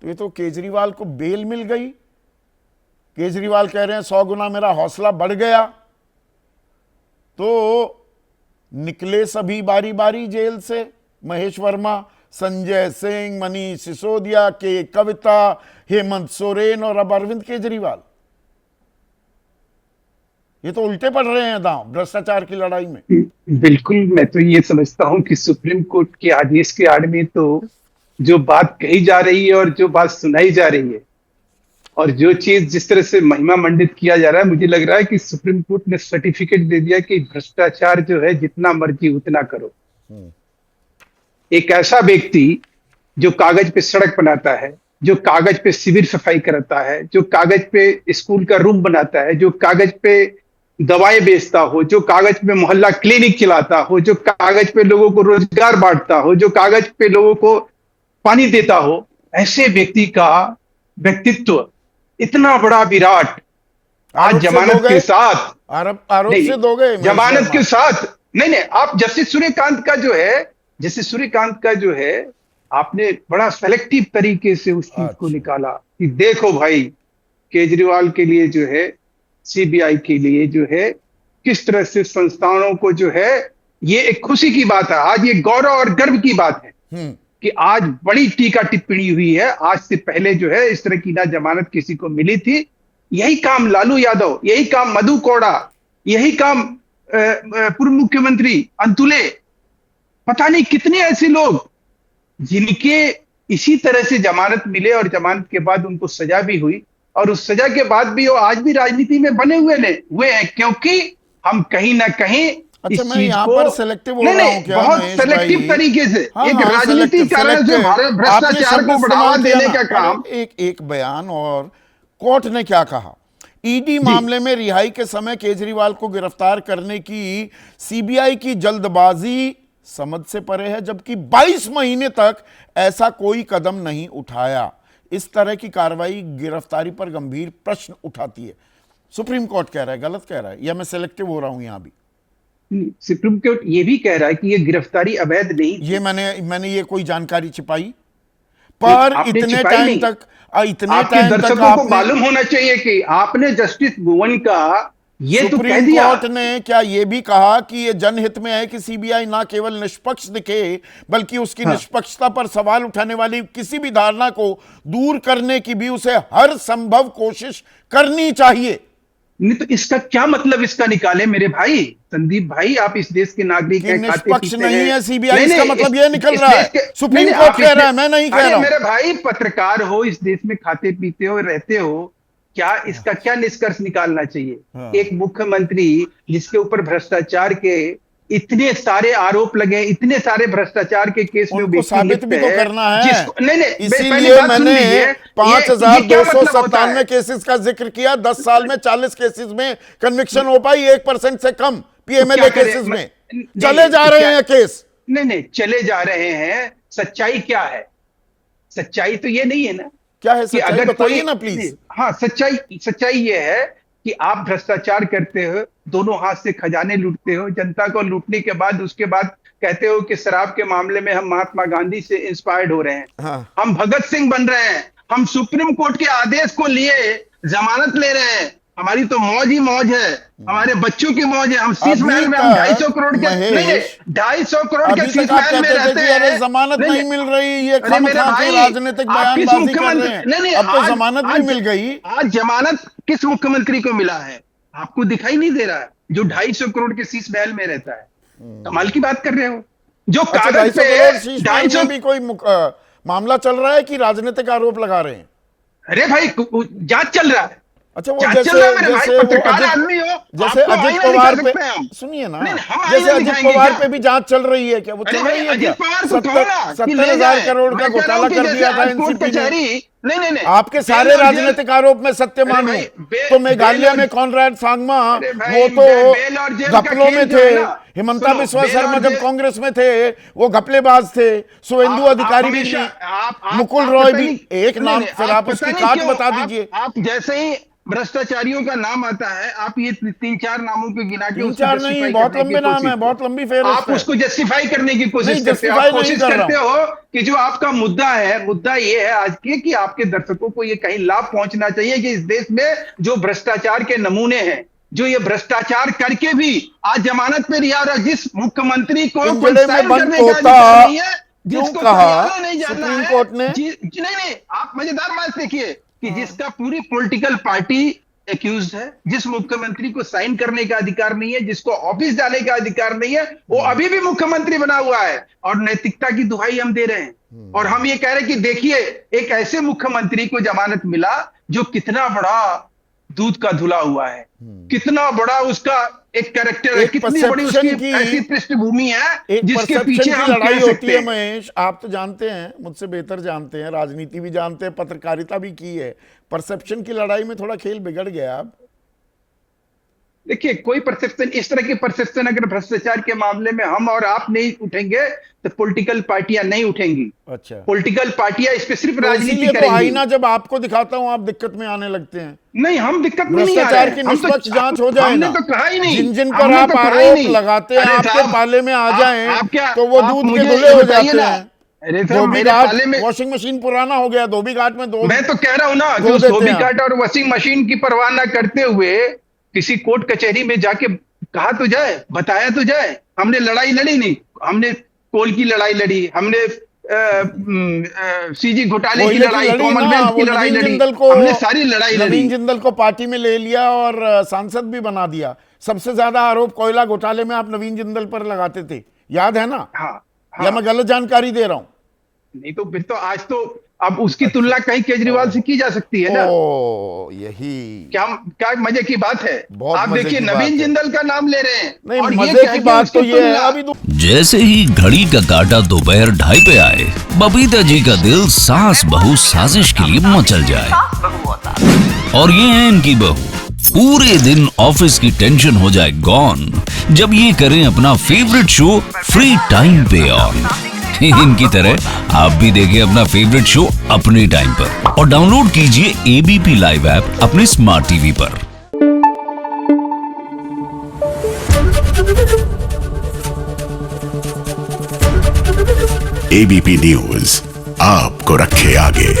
तो ये तो केजरीवाल को बेल मिल गई। केजरीवाल कह रहे हैं 100 गुना मेरा हौसला बढ़ गया। तो निकले सभी बारी बारी जेल से, महेश वर्मा, संजय सिंह, मनीष सिसोदिया, के कविता, हेमंत सोरेन और अब अरविंद केजरीवाल। ये तो उल्टे पड़ रहे हैं दांव भ्रष्टाचार की लड़ाई में। बिल्कुल, मैं तो ये समझता हूं कि सुप्रीम कोर्ट के आदेश के आड़ में तो जो बात कही जा रही है और जो बात सुनाई जा रही है और जो चीज जिस तरह से महिमा मंडित किया जा रहा है, मुझे लग रहा है कि सुप्रीम कोर्ट ने सर्टिफिकेट दे दिया कि भ्रष्टाचार जो है जितना मर्जी उतना करो। एक ऐसा व्यक्ति जो कागज पे सड़क बनाता है, जो कागज पे शिविर सफाई कराता है, जो कागज पे स्कूल का रूम बनाता है, जो कागज पे दवाएं बेचता हो, जो कागज पे मोहल्ला क्लिनिक चलाता हो, जो कागज पे लोगों को रोजगार बांटता हो, जो कागज पे लोगों को पानी देता हो, ऐसे व्यक्ति का व्यक्तित्व इतना बड़ा विराट आज जमानत के साथ आरोप से दोगे जमानत के साथ नहीं, आप जस्टिस सूर्यकांत का जो है आपने बड़ा सेलेक्टिव तरीके से उस चीज को निकाला कि देखो भाई, केजरीवाल के लिए जो है, सीबीआई के लिए जो है, किस तरह से संस्थानों को जो है, ये एक खुशी की बात है, आज ये गौरव और गर्व की बात है कि आज बड़ी टीका टिप्पणी हुई है। आज से पहले जो है इस तरह की ना जमानत किसी को मिली थी। यही काम लालू यादव, यही काम मधु कोड़ा, यही काम पूर्व मुख्यमंत्री अंतुले, पता नहीं कितने ऐसे लोग जिनके इसी तरह से जमानत मिले और जमानत के बाद उनको सजा भी हुई और उस सजा के बाद भी वो आज भी राजनीति में बने हुए हैं, क्योंकि हम कहीं ना कहीं अच्छा, मैं यहाँ पर सेलेक्टिव हो रहा हूँ क्या? बहुत सेलेक्टिव तरीके से एक राजनीति कारण से भ्रष्टाचार को बढ़ावा देने का काम। एक बयान और कोर्ट ने क्या कहा? ईडी मामले में रिहाई के समय केजरीवाल को गिरफ्तार करने की सीबीआई की जल्दबाजी समझ से परे है, जबकि 22 महीने तक ऐसा कोई कदम नहीं उठाया। इस तरह की कार्रवाई गिरफ्तारी पर गंभीर प्रश्न उठाती है। सुप्रीम कोर्ट कह रहा है, गलत कह रहा है या मैं सेलेक्टिव हो रहा हूं? यहां भी सुप्रीम कोर्ट ये भी कह रहा है कि ये गिरफ्तारी अवैध नहीं। ये मैंने ये कोई जानकारी छिपाई? पर इतने टाइम तक दर्शकों को मालूम होना चाहिए कि आपने जस्टिस भुवन का ये तो कह दिया। कोर्ट ने क्या ये भी कहा कि ये जनहित में है कि सीबीआई ना केवल निष्पक्ष दिखे, बल्कि उसकी निष्पक्षता पर सवाल उठाने वाली किसी भी धारणा को दूर करने की भी उसे हर संभव कोशिश करनी चाहिए। नहीं तो इसका क्या मतलब इसका निकाले मेरे भाई संदीप भाई, आप इस देश के नागरिक हैं, निष्पक्ष नहीं है सीबीआई, इसका मतलब ये निकल रहा है। सुप्रीम कोर्ट कह रहा है, मैं नहीं कह रहा हूं। मेरे भाई पत्रकार हो, इस देश में खाते पीते हो, रहते हो, क्या इसका क्या निष्कर्ष निकालना चाहिए? एक मुख्यमंत्री जिसके ऊपर भ्रष्टाचार के इतने सारे आरोप लगे, इतने सारे भ्रष्टाचार के केस में उनको साबित भी तो करना है। नहीं, इसीलिए मैंने 5297 केसेस का जिक्र किया। 10 साल में 40 केसेस में कन्विक्शन हो पाई, 1% से कम पीएमएलए केसेस में चले जा रहे हैं केस। नहीं, चले जा रहे हैं। सच्चाई क्या है? सच्चाई तो ये नहीं है ना। क्या है सच्चाई? अगर बताइए ना प्लीज। हाँ, सच्चाई ये है कि आप भ्रष्टाचार करते हो, दोनों हाथ से खजाने लूटते हो, जनता को लूटने के बाद उसके बाद कहते हो कि शराब के मामले में हम महात्मा गांधी से इंस्पायर्ड हो रहे हैं। हम भगत सिंह बन रहे हैं, हम सुप्रीम कोर्ट के आदेश को लिए जमानत ले रहे हैं। हमारी तो मौज ही मौज है, हमारे बच्चों की मौज है। हम शीश महल में हम 250 करोड़ के 250 करोड़ के शीश महल में रहते हैं। जमानत नहीं मिल रही, ये राजनीतिक बयानबाजी कर रहे हैं। अब तो जमानत भी मिल गई। आज जमानत किस मुख्यमंत्री को मिला है? आपको दिखाई नहीं दे रहा है, जो 250 करोड़ के शीश महल में रहता है। कमाल की बात कर रहे हो। जो कागज पे 250 भी कोई मामला चल रहा है कि राजनीतिक आरोप लगा रहे हैं? अरे भाई, जांच चल रहा है। अच्छा, वो जैसे अजित पवार पे, सुनिए ना, जैसे अजित पवार पे भी जांच चल रही है, क्या वो चल रही है? क्या 70,000 करोड़ का घोटाला कर दिया था एनसीपी ने? नहीं, आपके सारे राजनीतिक आरोप में सत्य मानो तो मेघालय में कॉनराड सांगमा वो तो घपलों में थे, हिमंता बिस्वा शर्मा जब कांग्रेस में थे वो घपलेबाज थे, शुभेंदु अधिकारी भी थे, मुकुल रॉय भी। एक नाम फिर आप उसकी काट बता दीजिए। आप जैसे ही भ्रष्टाचारियों का नाम आता है, आप ये 3-4 नामों पे गिना के 3-4 नहीं, बहुत लंबे नाम है, बहुत लंबी फेहरिस्त आप उसको जस्टिफाई करने की कोशिश करते हो। justify आप कोशिश नहीं कर करते हो कि जो आपका मुद्दा है, मुद्दा ये है आज के कि आपके दर्शकों को ये कहीं लाभ पहुंचना चाहिए कि इस देश में जो भ्रष्टाचार के नमूने हैं, जो ये भ्रष्टाचार करके भी आज जमानत पे रिहा रहा, जिस मुख्यमंत्री को पिंजड़े में बंद तोता क्यों कहा सुप्रीम कोर्ट ने? नहीं, आप मजेदार बात देखिए कि जिसका पूरी पॉलिटिकल पार्टी एक्यूज है, जिस मुख्यमंत्री को साइन करने का अधिकार नहीं है, जिसको ऑफिस जाने का अधिकार नहीं है, वो अभी भी मुख्यमंत्री बना हुआ है और नैतिकता की दुहाई हम दे रहे हैं। और हम ये कह रहे हैं कि देखिए, एक ऐसे मुख्यमंत्री को जमानत मिला जो कितना बड़ा दूध का धुला हुआ है, कितना बड़ा उसका एक कैरेक्टर है, कितनी बड़ी उसकी ऐसी पृष्ठभूमि है जिसके पीछे हम लड़ाई होती है। महेश, आप तो जानते हैं, मुझसे बेहतर जानते हैं, राजनीति भी जानते हैं, पत्रकारिता भी की है। परसेप्शन की लड़ाई में थोड़ा खेल बिगड़ गया। अब देखिए, कोई परसेप्शन, इस तरह के परसेप्शन अगर भ्रष्टाचार के मामले में हम और आप नहीं उठेंगे तो पॉलिटिकल पार्टियां नहीं उठेंगी। अच्छा, पॉलिटिकल पार्टियां इस पे सिर्फ राजनीति तो करेंगी। आईना जब आपको दिखाता हूं आप दिक्कत में आने लगते हैं। नहीं, हम दिक्कत में नहीं आ रहे। भ्रष्टाचार की निष्पक्ष जांच हो जाए, हमने तो कहा ही नहीं। जिन जिन पर आप आरोप लगाते हैं आपके पाले में आ जाएं तो वो दूध के धुले हो जाते हैं। वॉशिंग मशीन पुराना हो गया, धोबी घाट में दो, मैं तो कह रहा हूं ना, जो धोबी घाट और वॉशिंग मशीन की परवाह न करते हुए किसी कोर्ट कचहरी में जाके कहा तो जाए, बताया तो जाए। हमने लड़ाई लड़ी नहीं, हमने कोल की लड़ाई लड़ी, हमने सीजी घोटाले की लड़ाई, कॉमनवेल्थ की लड़ाई लड़ी, हमने सारी लड़ाई लड़ी। नवीन जिंदल को पार्टी में ले लिया और सांसद भी बना दिया। सबसे ज्यादा आरोप कोयला घोटाले में आप नवीन जिंदल पर लगाते थे, याद है ना? हाँ, या मैं गलत जानकारी दे रहा हूं? नहीं तो फिर तो आज तो अब उसकी तुलना कहीं केजरीवाल से की जा सकती है ना। यही क्या मजे की बात है। आप देखिए, नवीन जिंदल का नाम ले रहे हैं। नहीं, और मजे की बात तो ये है अभी जैसे ही घड़ी का काटा दोपहर 2:30 पे आए, बबीता जी का दिल सास बहू साजिश के लिए मचल जाए। और ये है इनकी बहू, पूरे दिन ऑफिस की टेंशन हो जाए गॉन जब ये करें अपना फेवरेट शो फ्री टाइम पे ऑन। इनकी तरह आप भी देखिए अपना फेवरेट शो अपने टाइम पर और डाउनलोड कीजिए एबीपी लाइव ऐप अपने स्मार्ट टीवी पर। एबीपी न्यूज आपको रखे आगे।